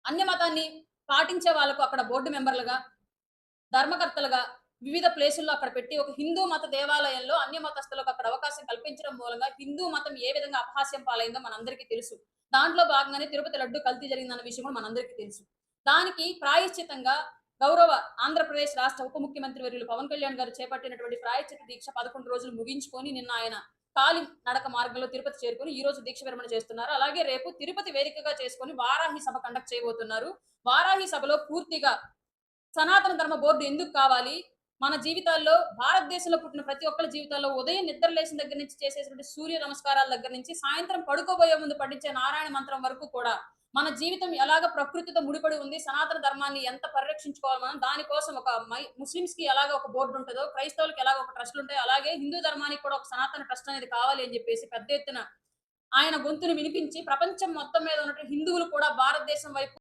అన్య మతాన్ని పాటించే వాళ్ళకు అక్కడ బోర్డు మెంబర్‌లుగా, ధర్మకర్తలుగా వివిధ ప్లేసుల్లో అక్కడ పెట్టి ఒక హిందూ మత దేవాలయంలో అన్య మతస్థులకు అక్కడ అవకాశం కల్పించడం మూలంగా హిందూ మతం ఏ విధంగా అపహాస్యం పాలైందో మనందరికీ తెలుసు. దాంట్లో భాగంగానే తిరుపతి లడ్డు కల్తీ జరిగిందన్న విషయం కూడా మనందరికీ తెలుసు. దానికి ప్రాయశ్చిత్తంగా గౌరవ ఆంధ్రప్రదేశ్ రాష్ట్ర ఉప ముఖ్యమంత్రి వర్యులు పవన్ కళ్యాణ్ గారు చేపట్టినటువంటి ప్రాయశ్చిత్త దీక్ష 11 రోజులు ముగించుకొని నిన్న ఆయన కాలి నడక మార్గంలో తిరుపతి చేరుకొని ఈ రోజు దీక్ష విరమణ చేస్తున్నారు. అలాగే రేపు తిరుపతి వేదికగా చేసుకొని వారాహి సభ కండక్ట్ చేయబోతున్నారు. వారాహి సభలో పూర్తిగా సనాతన ధర్మ బోర్డు ఎందుకు కావాలి? మన జీవితాల్లో భారతదేశంలో పుట్టిన ప్రతి ఒక్కళ్ళ జీవితాల్లో ఉదయం నిద్ర లేసిన దగ్గర నుంచి చేసేటువంటి సూర్య నమస్కారాల దగ్గర నుంచి సాయంత్రం పడుకోబోయే ముందు పఠించే నారాయణ మంత్రం వరకు కూడా మన జీవితం ఎలాగ ప్రకృతితో ముడిపడి ఉంది, సనాతన ధర్మాన్ని ఎంత పరిరక్షించుకోవాలి మనం, దానికోసం ఒక ముస్లిమ్స్‌కి ఎలాగ ఒక బోర్డ్ ఉంటదో, క్రైస్తవులకి ఎలాగ ఒక ట్రస్ట్‌లు ఉంటాయో, అలాగే హిందూ ధర్మానికి కూడా ఒక సనాతన ట్రస్ట్ అనేది కావాలి అని చెప్పేసి పెద్ద ఎత్తున ఆయన గొంతును వినిపించి ప్రపంచం మొత్తం మీద ఉన్నటువంటి హిందువులు కూడా భారతదేశం వైపు